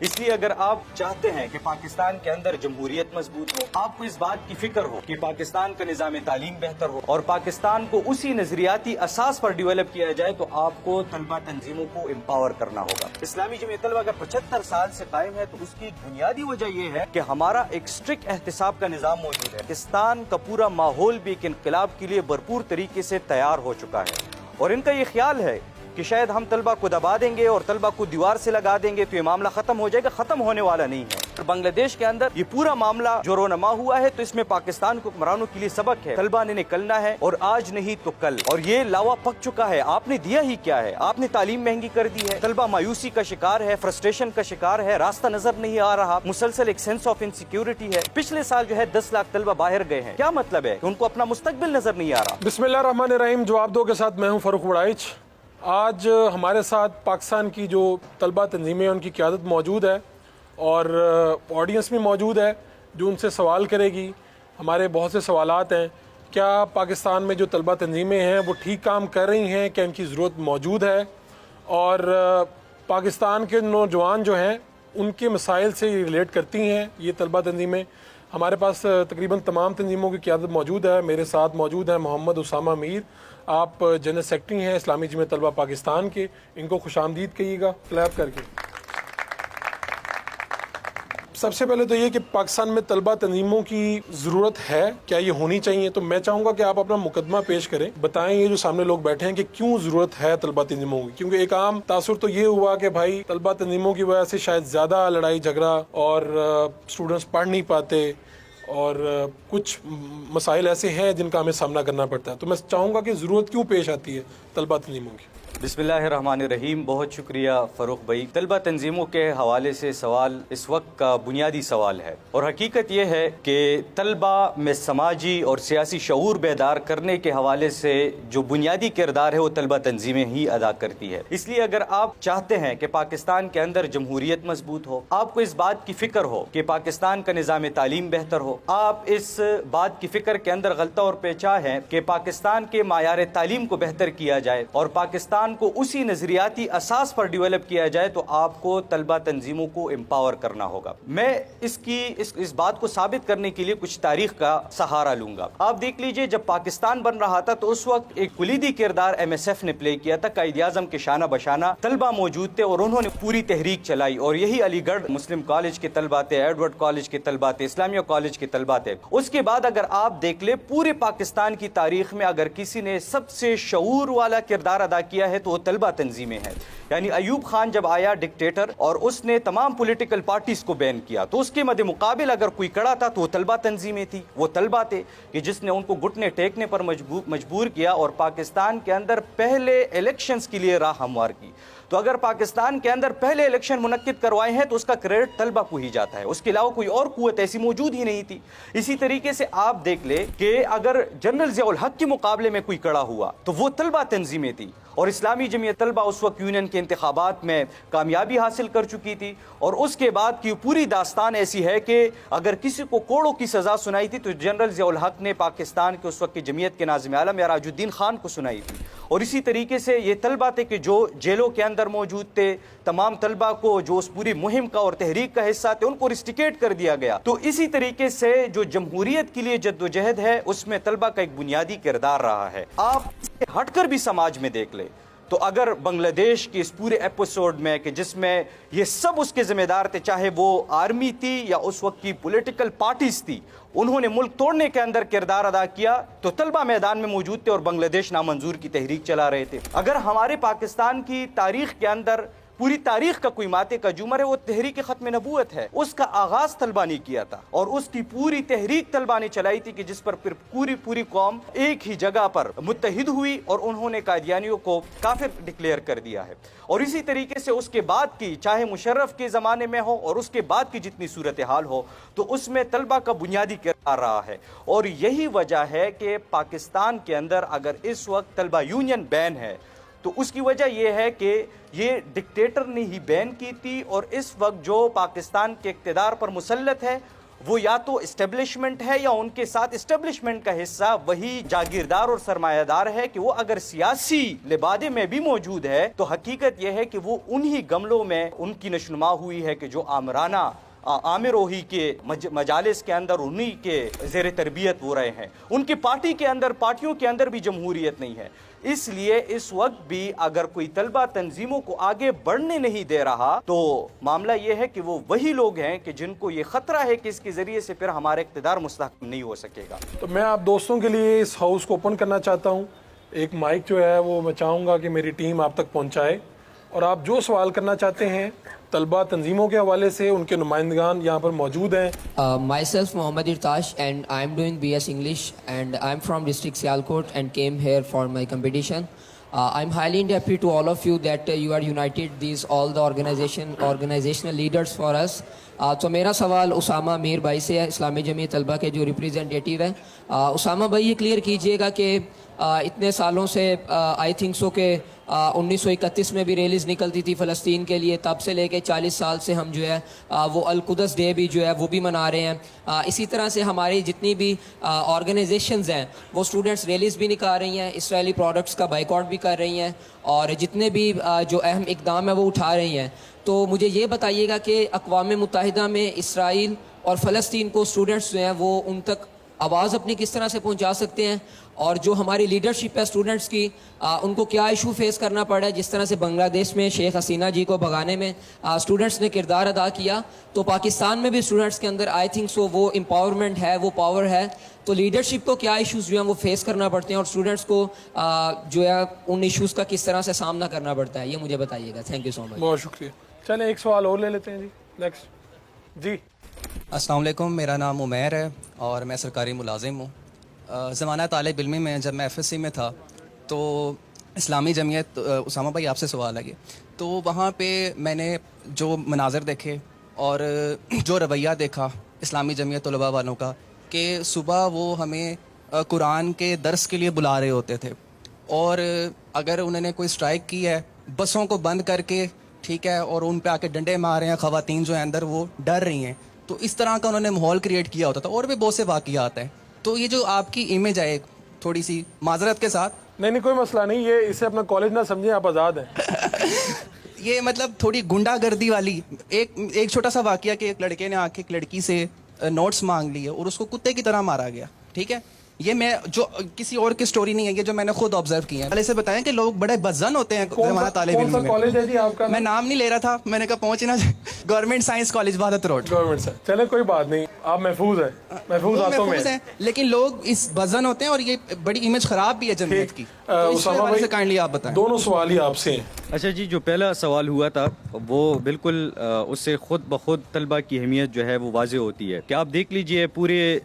اس لیے اگر آپ چاہتے ہیں کہ پاکستان کے اندر جمہوریت مضبوط ہو، آپ کو اس بات کی فکر ہو کہ پاکستان کا نظام تعلیم بہتر ہو اور پاکستان کو اسی نظریاتی اساس پر ڈیولپ کیا جائے، تو آپ کو طلبہ تنظیموں کو امپاور کرنا ہوگا۔ اسلامی جمعیت طلبہ اگر 75 سال سے قائم ہے تو اس کی بنیادی وجہ یہ ہے کہ ہمارا ایک اسٹرکٹ احتساب کا نظام موجود ہے۔ پاکستان کا پورا ماحول بھی ایک انقلاب کے لیے بھرپور طریقے سے تیار ہو چکا ہے، اور ان کا یہ خیال ہے کہ شاید ہم طلبہ کو دبا دیں گے اور طلبہ کو دیوار سے لگا دیں گے تو یہ معاملہ ختم ہو جائے گا۔ ختم ہونے والا نہیں ہے۔ بنگلہ دیش کے اندر یہ پورا معاملہ جو رونما ہوا ہے، تو اس میں پاکستان کو حکمرانوں کے لیے سبق ہے، طلبہ نے نکلنا ہے، اور آج نہیں تو کل۔ اور یہ لاوا پک چکا ہے۔ آپ نے دیا ہی کیا ہے؟ آپ نے تعلیم مہنگی کر دی ہے، طلبہ مایوسی کا شکار ہے، فرسٹریشن کا شکار ہے، راستہ نظر نہیں آ رہا، مسلسل ایک سینس آف انسیکیورٹی ہے۔ پچھلے سال جو ہے 10 لاکھ طلبہ باہر گئے ہیں۔ کیا مطلب ہے کہ ان کو اپنا مستقبل نظر نہیں آ رہا؟ بسم اللہ الرحمن الرحیم۔ جواب دو کے ساتھ میں ہوں فاروق وڑائچ۔ آج ہمارے ساتھ پاکستان کی جو طلبہ تنظیمیں ان کی قیادت موجود ہے، اور آڈینس بھی موجود ہے جو ان سے سوال کرے گی۔ ہمارے بہت سے سوالات ہیں، کیا پاکستان میں جو طلبہ تنظیمیں ہیں وہ ٹھیک کام کر رہی ہیں، کیا ان کی ضرورت موجود ہے، اور پاکستان کے نوجوان جو ہیں ان کے مسائل سے ریلیٹ کرتی ہیں یہ طلبہ تنظیمیں۔ ہمارے پاس تقریباً تمام تنظیموں کی قیادت موجود ہے۔ میرے ساتھ موجود ہیں محمد اسامہ میر، آپ جنرل سیکرٹری ہیں اسلامی جمعیت طلبہ پاکستان کے، ان کو خوش آمدید کہیے گا کلیپ کر کے۔ سب سے پہلے تو یہ کہ پاکستان میں طلبہ تنظیموں کی ضرورت ہے، کیا یہ ہونی چاہیے؟ تو میں چاہوں گا کہ آپ اپنا مقدمہ پیش کریں، بتائیں یہ جو سامنے لوگ بیٹھے ہیں کہ کیوں ضرورت ہے طلبہ تنظیموں کی۔ کیونکہ ایک عام تاثر تو یہ ہوا کہ بھائی طلبہ تنظیموں کی وجہ سے شاید زیادہ لڑائی جھگڑا اور اسٹوڈنٹس پڑھ نہیں پاتے، اور کچھ مسائل ایسے ہیں جن کا ہمیں سامنا کرنا پڑتا ہے۔ تو میں چاہوں گا کہ ضرورت کیوں پیش آتی ہے طلبہ تنظیموں کی؟ بسم اللہ الرحمن الرحیم۔ بہت شکریہ فاروق بھائی۔ طلبہ تنظیموں کے حوالے سے سوال اس وقت کا بنیادی سوال ہے، اور حقیقت یہ ہے کہ طلبہ میں سماجی اور سیاسی شعور بیدار کرنے کے حوالے سے جو بنیادی کردار ہے وہ طلبہ تنظیمیں ہی ادا کرتی ہے۔ اس لیے اگر آپ چاہتے ہیں کہ پاکستان کے اندر جمہوریت مضبوط ہو، آپ کو اس بات کی فکر ہو کہ پاکستان کا نظام تعلیم بہتر ہو، آپ اس بات کی فکر کے اندر غلطہ اور پیچا ہے کہ پاکستان کے معیار تعلیم کو بہتر کیا جائے اور پاکستان کو اسی نظریاتی اساس پر ڈیولپ کیا جائے، تو آپ کو طلبہ تنظیموں کو امپاور کرنا ہوگا۔ میں اس بات کو ثابت کرنے کے لیے کچھ تاریخ کا سہارا لوں گا۔ آپ دیکھ لیجئے، جب پاکستان بن رہا تھا تو اس وقت ایک کلیدی کردار MSF نے پلے کیا تھا۔ قائد اعظم کے شانہ بشانہ طلبہ موجود تھے اور انہوں نے پوری تحریک چلائی، اور یہی علی گڑھ مسلم کالج کے طلبہ تھے، ایڈورڈ کالج کے طلبہ تھے، اسلامیہ کالج کے طلبہ تھے۔ اس کے بعد اگر آپ دیکھ لیں پورے پاکستان کی تاریخ میں اگر کسی نے سب سے شعور والا کردار ادا کیا ہے تو وہ طلبہ تنظیمیں ہیں۔ یعنی ایوب خان جب آیا ڈکٹیٹر اور اس نے تمام پولیٹیکل پارٹیز کو بین کیا، تو اس کے مد مقابل اگر کوئی کڑا تھا تو وہ طلبہ تنظیمیں تھی، وہ طلبہ تھے کہ جس نے ان کو گھٹنے ٹیکنے پر مجبور کیا اور پاکستان کے اندر پہلے الیکشنز کے لیے راہ ہموار کی۔ تو اگر پاکستان کے اندر پہلے الیکشن منعقد کروائے ہیں تو اس کا کریڈٹ طلبہ کو ہی جاتا ہے، اس کے علاوہ کوئی اور قوت ایسی موجود ہی نہیں تھی۔ اسی طریقے سے آپ دیکھ لیں کہ اگر جنرل ضیاء الحق کے مقابلے میں کوئی کڑا ہوا تو وہ طلبہ تنظیمیں تھی، اور اسلامی جمعیت طلبہ اس وقت یونین کے انتخابات میں کامیابی حاصل کر چکی تھی، اور اس کے بعد کی پوری داستان ایسی ہے کہ اگر کسی کو کوڑوں کی سزا سنائی تھی تو جنرل ضیاء الحق نے پاکستان کے اس وقت کی جمعیت کے ناظم عالم معراج الدین خان کو سنائی تھی۔ اور اسی طریقے سے یہ طلبہ تھے کہ جو جیلوں کے اندر موجود تھے، تمام طلبہ کو جو اس پوری مہم کا اور تحریک کا حصہ تھے ان کو ریسٹیکیٹ کر دیا گیا۔ تو اسی طریقے سے جو جمہوریت کے لیے جدوجہد ہے اس میں طلبہ کا ایک بنیادی کردار رہا ہے۔ آپ اس سے ہٹ کر بھی سماج میں دیکھ لیں تو اگر بنگلہ دیش کی اس پورے ایپیسوڈ میں کہ جس میں یہ سب اس کے ذمہ دار تھے، چاہے وہ آرمی تھی یا اس وقت کی پولیٹیکل پارٹیز تھی، انہوں نے ملک توڑنے کے اندر کردار ادا کیا، تو طلبہ میدان میں موجود تھے اور بنگلہ دیش نامنظور کی تحریک چلا رہے تھے۔ اگر ہمارے پاکستان کی تاریخ کے اندر پوری تاریخ کا کوئی ماتے کا جمر ہے وہ تحریک ختم نبوت ہے۔ اس کا آغاز طلبہ نے کیا تھا اور اس کی پوری تحریک طلبہ نے چلائی تھی کہ جس پر پھر پوری قوم ایک ہی جگہ پر متحد ہوئی اور انہوں نے قادیانیوں کو کافر ڈکلیئر کر دیا ہے۔ اور اسی طریقے سے اس کے بعد کی چاہے مشرف کے زمانے میں ہو اور اس کے بعد کی جتنی صورتحال ہو تو اس میں طلبہ کا بنیادی کردار رہا ہے، اور یہی وجہ ہے کہ پاکستان کے اندر اگر اس وقت طلبہ یونین بین ہے تو اس کی وجہ یہ ہے کہ یہ ڈکٹیٹر نے ہی بین کی تھی، اور اس وقت جو پاکستان کے اقتدار پر مسلط ہے وہ یا تو اسٹیبلشمنٹ ہے یا ان کے ساتھ اسٹیبلشمنٹ کا حصہ وہی جاگیردار اور سرمایہ دار ہے کہ وہ اگر سیاسی لبادے میں بھی موجود ہے تو حقیقت یہ ہے کہ وہ انہی گملوں میں ان کی نشنما ہوئی ہے کہ جو آمرانہ عامر روحی کے مجالس کے اندر انہی کے زیر تربیت وہ رہے ہیں. ان کی پارٹی کے اندر پارٹیوں کے اندر بھی جمہوریت نہیں ہے. اس لیے اس وقت بھی اگر کوئی طلبہ تنظیموں کو آگے بڑھنے نہیں دے رہا تو معاملہ یہ ہے کہ وہ وہی لوگ ہیں کہ جن کو یہ خطرہ ہے کہ اس کے ذریعے سے پھر ہمارا اقتدار مستحکم نہیں ہو سکے گا. تو میں آپ دوستوں کے لیے اس ہاؤس کو اوپن کرنا چاہتا ہوں. ایک مائک جو ہے وہ میں چاہوں گا کہ میری ٹیم آپ تک پہنچائے اور آپ جو سوال کرنا چاہتے ہیں طلبہ تنظیموں کے حوالے سے ان کے نمائندگان یہاں پر موجود ہیں. Myself Mohammad Irtash and I'm doing BS English and I'm from district Sialkot and came here for my competition. I'm highly happy to all of you that you are united these all the organizational leaders for us. تو میرا سوال اسامہ میر بھائی سے ہے, اسلامی جمعیت طلبہ کے جو ریپریزنٹیٹیو ہیں. اسامہ بھائی یہ کلیئر کیجئے گا کہ اتنے سالوں سے آئی تھنک سو کہ 1931 میں بھی ریلیز نکلتی تھی فلسطین کے لیے, تب سے لے کے 40 سال سے ہم جو ہے وہ القدس ڈے بھی جو ہے وہ بھی منا رہے ہیں. اسی طرح سے ہماری جتنی بھی آرگنائزیشنز ہیں وہ اسٹوڈنٹس ریلیز بھی نکال رہی ہیں, اسرائیلی پروڈکٹس کا بائیکاٹ بھی کر رہی ہیں اور جتنے بھی جو اہم اقدام ہیں وہ اٹھا رہی ہیں. تو مجھے یہ بتائیے گا کہ اقوام متحدہ میں اسرائیل اور فلسطین کو اسٹوڈنٹس جو ہیں وہ ان تک آواز اپنی کس طرح سے پہنچا سکتے ہیں, اور جو ہماری لیڈرشپ ہے اسٹوڈنٹس کی ان کو کیا ایشو فیس کرنا پڑا ہے. جس طرح سے بنگلہ دیش میں شیخ حسینہ جی کو بھگانے میں اسٹوڈنٹس نے کردار ادا کیا, تو پاکستان میں بھی اسٹوڈنٹس کے اندر آئی تھنک سو وہ امپاورمنٹ ہے, وہ پاور ہے. تو لیڈرشپ کو کیا ایشوز جو ہیں وہ فیس کرنا پڑتے ہیں اور اسٹوڈنٹس کو جو ہے ان ایشوز کا کس طرح سے سامنا کرنا پڑتا ہے, یہ مجھے بتائیے گا. تھینک یو سو مچ. بہت شکریہ. چلیں ایک سوال اور لے لیتے ہیں جی. نیکسٹ جی. السلام علیکم, میرا نام عمیر ہے اور میں سرکاری ملازم ہوں. زمانہ طالب علمی میں جب میں ایف ایس سی میں تھا تو اسلامی جمعیت, اسامہ بھائی آپ سے سوال ہے یہ, تو وہاں پہ میں نے جو مناظر دیکھے اور جو رویہ دیکھا اسلامی جمعیت طلباء والوں کا کہ صبح وہ ہمیں قرآن کے درس کے لیے بلا رہے ہوتے تھے, اور اگر انہوں نے کوئی اسٹرائک کی ہے بسوں کو بند کر کے, ٹھیک ہے, اور ان پہ آ کے ڈنڈے مار رہے ہیں, خواتین جو ہیں اندر وہ ڈر رہی ہیں. تو اس طرح کا انہوں نے ماحول کریٹ کیا ہوتا تھا, اور بھی بہت سے واقعات ہیں. تو یہ جو آپ کی امیج ہے تھوڑی سی معذرت کے ساتھ, نہیں کوئی مسئلہ نہیں, یہ اسے اپنا کالج نہ سمجھیں, آپ آزاد ہیں. یہ مطلب تھوڑی گنڈا گردی والی ایک چھوٹا سا واقعہ کہ ایک لڑکے نے آ کے ایک لڑکی سے نوٹس مانگ لیے اور اس کو کتے کی طرح مارا گیا. ٹھیک ہے, یہ میں جو کسی اور کی سٹوری نہیں ہے, یہ جو میں نے خود آبزرو کی ہے. پہلے سے بتائیں کہ لوگ بڑے بدزن ہوتے ہیں زمانہ طالب علم میں. کالج ہے جی آپ کا؟ میں نام نہیں لے رہا تھا, میں نے کہا پہنچے نا, گورنمنٹ سائنس کالج وحدت روڈ. گورنمنٹ سے چلے کوئی بات نہیں, آپ محفوظ ہیں, محفوظ ہاتھوں میں ہیں. لیکن لوگ اس بدزن ہوتے ہیں اور یہ بڑی امیج خراب بھی ہے جمعیت کی. اسامہ بھائی کائنڈلی آپ بتائیں. دونوں سوال ہی آپ سے ہیں. اچھا جی, جو پہلا سوال ہوا تھا وہ بالکل اس سے خود بخود طلبہ کی اہمیت جو ہے وہ واضح ہوتی ہے کہ آپ دیکھ لیجئے پورے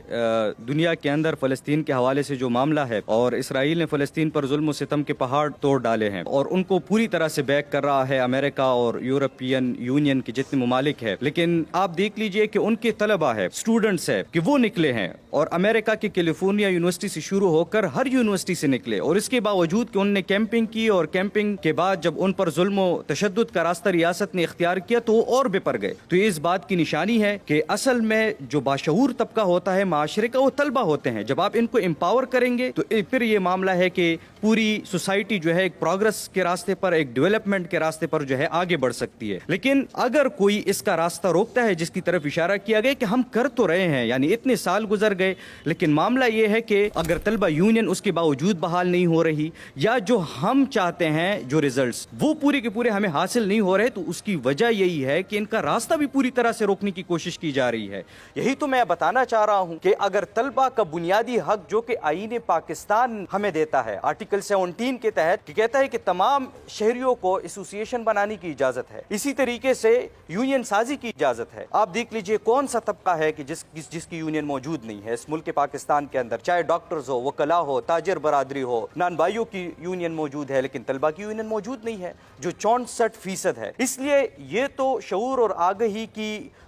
دنیا کے اندر فلسطین کے حوالے سے جو معاملہ ہے, اور اسرائیل نے فلسطین پر ظلم و ستم کے پہاڑ توڑ ڈالے ہیں اور ان کو پوری طرح سے بیک کر رہا ہے امریکہ اور یورپین یونین کے جتنے ممالک ہیں. لیکن آپ دیکھ لیجئے کہ ان کے طلبہ ہے, اسٹوڈنٹس ہے, کہ وہ نکلے ہیں اور امریکہ کی کیلیفورنیا یونیورسٹی سے شروع ہو کر ہر یونیورسٹی سے نکلے, اور اس کے باوجود کہ انہوں نے کیمپنگ کی اور کیمپنگ کے بعد جب ان پر ظلم و تشدد کا راستہ ریاست نے اختیار کیا تو وہ اور بے پر گئے. تو یہ اس بات کی نشانی ہے کہ اصل میں جو باشعور طبقہ ہوتا ہے معاشرے کا وہ طلبہ ہوتے ہیں. جب آپ ان کو امپاور کریں گے تو پھر یہ معاملہ ہے کہ پوری سوسائٹی جو ہے ایک پروگرس کے راستے پر, ایک ڈیولپمنٹ کے راستے پر جو ہے آگے بڑھ سکتی ہے. لیکن اگر کوئی اس کا راستہ روکتا ہے, جس کی طرف اشارہ کیا گیا کہ ہم کر تو رہے ہیں, یعنی اتنے سال گزر گئے, لیکن معاملہ یہ ہے کہ اگر طلبہ یونین اس کے باوجود بحال نہیں ہو رہی, یا جو ہم چاہتے ہیں جو ریزلٹس وہ پورے کے پورے ہمیں حاصل نہیں ہو رہے, تو اس کی وجہ یہی ہے کہ ان کا راستہ بھی پوری طرح سے روکنے کی کوشش کی جا رہی ہے. یہی تو میں بتانا چاہ رہا ہوں کہ اگر طلبہ کا بنیادی حق جو کہ آئین پاکستان ہمیں دیتا ہے آرٹیکل 17 کے تحت, کہ کہتا ہے کہ تمام شہریوں کو ایسوسیشن بنانے کی اجازت ہے, اسی طریقے سے یونین سازی کی اجازت ہے. آپ دیکھ لیجئے کون سا طبقہ ہے کہ جس کی یونین موجود نہیں ہے اس ملک پاکستان کے اندر, چاہے ڈاکٹرز ہو, وکلاء ہو, تاجر برادری ہو, نان بھائیوں کی یونین موجود ہے, لیکن طلبہ کی یونین موجود نہیں ہے جو 64% ہے. اس لیے یہ تو شعور اور آگہی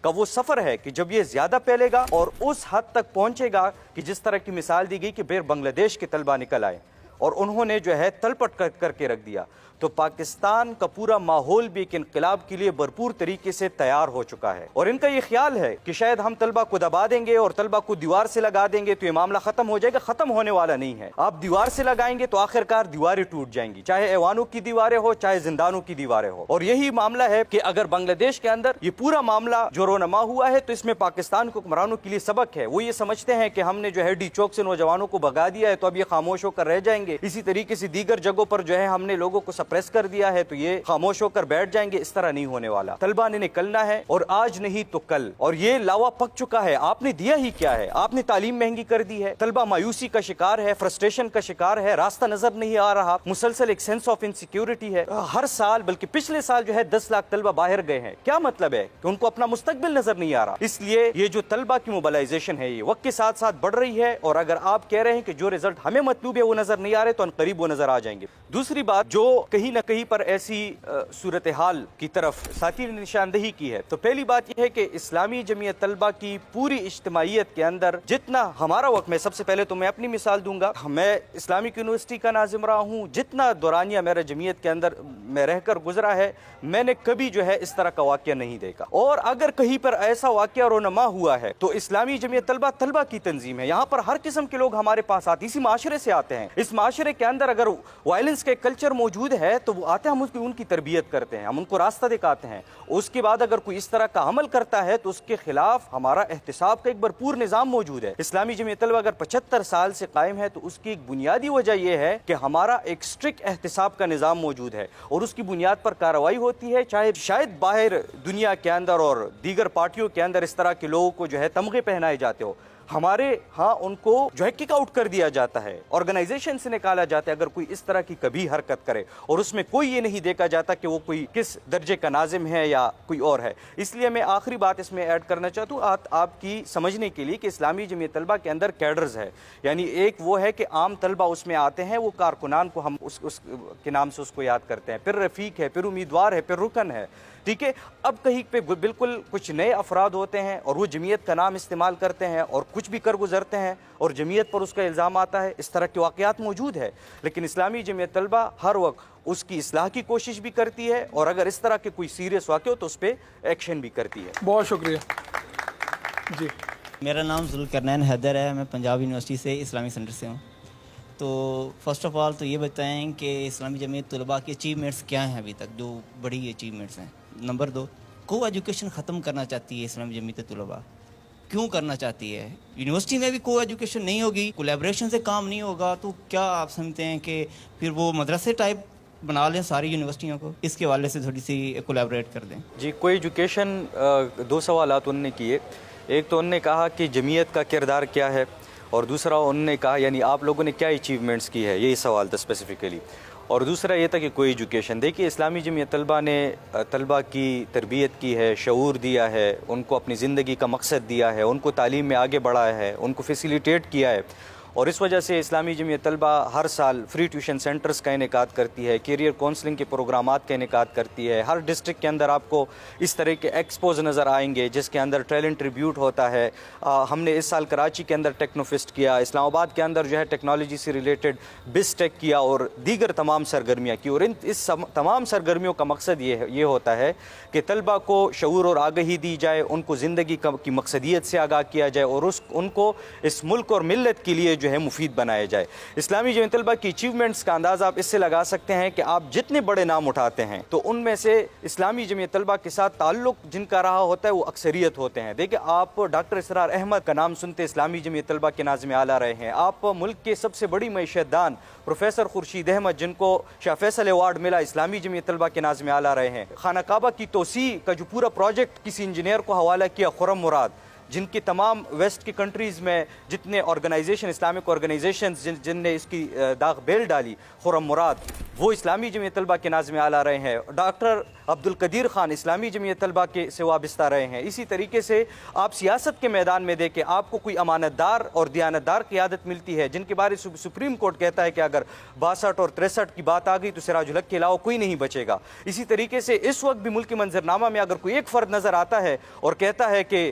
کا وہ سفر ہے کہ جب یہ زیادہ پھیلے گا اور اس حد تک پہنچے گا کہ جس طرح کی مثال دی گئی کہ بنگلہ دیش کے طلبہ نکل آئے اور انہوں نے جو ہے تلپٹ کر کے رکھ دیا, تو پاکستان کا پورا ماحول بھی ایک انقلاب کے لیے بھرپور طریقے سے تیار ہو چکا ہے. اور ان کا یہ خیال ہے کہ شاید ہم طلبہ کو دبا دیں گے اور طلبہ کو دیوار سے لگا دیں گے تو یہ معاملہ ختم ہو جائے گا. ختم ہونے والا نہیں ہے. آپ دیوار سے لگائیں گے تو آخر کار دیواریں ٹوٹ جائیں گی, چاہے ایوانوں کی دیواریں ہو چاہے زندانوں کی دیواریں ہو. اور یہی معاملہ ہے کہ اگر بنگلہ دیش کے اندر یہ پورا معاملہ جو رونما ہوا ہے تو اس میں پاکستان کو حکمرانوں کے لیے سبق ہے. وہ یہ سمجھتے ہیں کہ ہم نے جو ہے ڈی چوک سے نوجوانوں کو بھگا دیا ہے تو اب یہ خاموش ہو کر رہ جائیں گے, اسی طریقے سے دیگر جگہوں پر جو ہے ہم نے لوگوں کو سپریس کر دیا ہے تو یہ خاموش ہو کر بیٹھ جائیں گے. اس طرح نہیں ہونے والا. طلبہ نے نکلنا ہے اور آج نہیں تو کل. اور یہ لاوا پک چکا ہے. آپ نے دیا ہی کیا ہے؟ آپ نے تعلیم مہنگی کر دی ہے. طلبہ مایوسی کا شکار ہے, فرسٹریشن کا شکار ہے, راستہ نظر نہیں آ رہا, مسلسل ایک سینس آف انسیکیورٹی ہے. ہر سال بلکہ پچھلے سال جو ہے 10 لاکھ طلبہ باہر گئے ہیں. کیا مطلب ہے کہ ان کو اپنا مستقبل نظر نہیں آ رہا. اس لیے یہ جو طلبہ کی موبلائزیشن ہے یہ وقت کے ساتھ ساتھ بڑھ رہی ہے. اور اگر آپ کہہ رہے ہیں کہ جو رزلٹ ہمیں مطلوب ہے وہ نظر نہیں آ رہے تو ان قریب وہ نظر آ جائیں گے. دوسری بات جو کہیں نہ کہیں پر ایسی صورتحال کی طرف ساتھی نے نشاندہی کی ہے, تو پہلی بات یہ ہے کہ اسلامی جمعیت طلبہ کی پوری اجتماعیت کے اندر جتنا ہمارا وقت, میں سب سے پہلے تو میں اپنی مثال دوں گا, میں اسلامک یونیورسٹی کا ناظم رہا ہوں, جتنا دورانیہ میرا جمعیت کے اندر میں رہ کر گزرا ہے میں نے کبھی جو ہے اس طرح کا واقعہ نہیں دیکھا. اور اگر کہیں پر ایسا واقعہ رونما ہوا ہے تو اسلامی جمعیت طلبہ کی تنظیم ہے. یہاں پر ہر قسم کے لوگ ہمارے پاس آتے, اسی معاشرے سے آتے ہیں. اس معاشرے کے اندر اگر وائلنس کا کلچر موجود ہے تو وہ آتے ہیں, ہم ان کی تربیت کرتے ہیں, ہم ان کو راستہ دکھاتے ہیں. اس کے بعد اگر کوئی اس طرح کا عمل کرتا ہے تو اس کے خلاف ہمارا احتساب کا ایک بھرپور نظام موجود ہے. اسلامی جمعیت طلبہ اگر 75 سال سے قائم ہے تو اس کی ایک بنیادی وجہ یہ ہے کہ ہمارا ایک اسٹرکٹ احتساب کا نظام موجود ہے اور اس کی بنیاد پر کارروائی ہوتی ہے. چاہے شاید باہر دنیا کے اندر اور دیگر پارٹیوں کے اندر اس طرح کے لوگوں کو جو ہے تمغے پہنائے جاتے ہو, ہمارے ہاں ان کو جو ہے کک آؤٹ کر دیا جاتا ہے, آرگنائزیشن سے نکالا جاتا ہے اگر کوئی اس طرح کی کبھی حرکت کرے. اور اس میں کوئی یہ نہیں دیکھا جاتا کہ وہ کوئی کس درجے کا ناظم ہے یا کوئی اور ہے. اس لیے میں آخری بات اس میں ایڈ کرنا چاہتا ہوں آپ کی سمجھنے کے لیے کہ اسلامی جمعیت طلبہ کے اندر کیڈرز ہے. یعنی ایک وہ ہے کہ عام طلبہ اس میں آتے ہیں, وہ کارکنان کو ہم اس کے نام سے اس کو یاد کرتے ہیں, پھر رفیق ہے, پھر امیدوار ہے, پھر رکن ہے. ٹھیک ہے, اب کہیں پہ بالکل کچھ نئے افراد ہوتے ہیں اور وہ جمعیت کا نام استعمال کرتے ہیں اور کچھ بھی کر گزرتے ہیں اور جمعیت پر اس کا الزام آتا ہے. اس طرح کے واقعات موجود ہے, لیکن اسلامی جمعیت طلبہ ہر وقت اس کی اصلاح کی کوشش بھی کرتی ہے اور اگر اس طرح کے کوئی سیریس واقع ہو تو اس پہ ایکشن بھی کرتی ہے. بہت شکریہ. جی, میرا نام ذوالقرنین حیدر ہے, میں پنجاب یونیورسٹی سے اسلامی سینٹر سے ہوں. تو فرسٹ آف آل تو یہ بتائیں کہ اسلامی جمعیت طلباء کی اچیومنٹس کیا ہیں ابھی تک, جو بڑی اچیومنٹس ہیں. نمبر 2, کو ایجوکیشن ختم کرنا چاہتی ہے اسلامی جمعیت طلباء, کیوں کرنا چاہتی ہے؟ یونیورسٹی میں بھی کو ایجوکیشن نہیں ہوگی, کولیبریشن سے کام نہیں ہوگا, تو کیا آپ سمجھتے ہیں کہ پھر وہ مدرسے ٹائپ بنا لیں ساری یونیورسٹیوں کو؟ اس کے حوالے سے تھوڑی سی کولیبریٹ کر دیں. جی, کوئی ایجوکیشن, 2 سوالات انہوں نے کیے. ایک تو انہوں نے کہا کہ جمعیت کا کردار کیا ہے, اور دوسرا انہوں نے کہا یعنی آپ لوگوں نے کیا اچیومنٹس کی ہے, یہی سوال تھا اسپیسیفکلی. اور دوسرا یہ تھا کہ کوئی ایجوکیشن. دیکھیے, اسلامی جمعیت طلبہ نے طلبہ کی تربیت کی ہے, شعور دیا ہے, ان کو اپنی زندگی کا مقصد دیا ہے, ان کو تعلیم میں آگے بڑھایا ہے, ان کو فیسیلیٹیٹ کیا ہے. اور اس وجہ سے اسلامی جمعیت طلبہ ہر سال فری ٹیوشن سینٹرز کا انعقاد کرتی ہے, کیریئر کونسلنگ کے پروگرامات کا انعقاد کرتی ہے. ہر ڈسٹرکٹ کے اندر آپ کو اس طرح کے ایکسپوز نظر آئیں گے جس کے اندر ٹیلنٹ ٹریبیوٹ ہوتا ہے. ہم نے اس سال کراچی کے اندر ٹیکنو فیسٹ کیا, اسلام آباد کے اندر جو ہے ٹیکنالوجی سے ریلیٹڈ بس ٹیک کیا اور دیگر تمام سرگرمیاں کی. اور اس تمام سرگرمیوں کا مقصد یہ ہوتا ہے کہ طلبہ کو شعور اور آگہی دی جائے, ان کو زندگی کی مقصدیت سے آگاہ کیا جائے اور ان کو اس ملک اور ملت کے لیے جو ہے مفید بنایا جائے. اسلامی جمعیت طلبہ کی اچیومنٹس کا اندازہ آپ اس سے لگا سکتے ہیں کہ آپ جتنے بڑے نام اٹھاتے ہیں تو ان میں سے اسلامی جمعیت طلبہ کے ساتھ تعلق جن کا رہا ہوتا ہے وہ اکثریت ہوتے ہیں. دیکھیں, آپ ڈاکٹر اسرار احمد کا نام سنتے اسلامی جمعیت طلبہ کے ناظم اعلیٰ رہے ہیں. آپ ملک کے سب سے بڑی معیشت دان پروفیسر خورشید احمد, جن کو شاہ فیصل ایوارڈ ملا, اسلامی جمعیت طلبہ کے ناظم اعلیٰ رہے ہیں. خانہ کعبہ کی توسیع کا جو پورا پروجیکٹ کسی انجینئر کو حوالہ کیا, خرم مراد, جن کی تمام ویسٹ کی کنٹریز میں جتنے آرگنائزیشن, اسلامک آرگنائزیشنز جن نے اس کی داغ بیل ڈالی, خرم مراد, وہ اسلامی جمعیت طلبہ کے ناظم اعلیٰ رہے ہیں. ڈاکٹر عبدالقدیر خان اسلامی جمعیت طلبہ کے سے وابستہ رہے ہیں. اسی طریقے سے آپ سیاست کے میدان میں دیکھیں, آپ کو کوئی امانت دار اور دیانتدار قیادت ملتی ہے جن کے بارے سپریم کورٹ کہتا ہے کہ اگر 62 اور 63 کی بات آ گئی تو سراج الحق کے علاوہ کوئی نہیں بچے گا. اسی طریقے سے اس وقت بھی ملکی منظرنامہ میں اگر کوئی ایک فرد نظر آتا ہے اور کہتا ہے کہ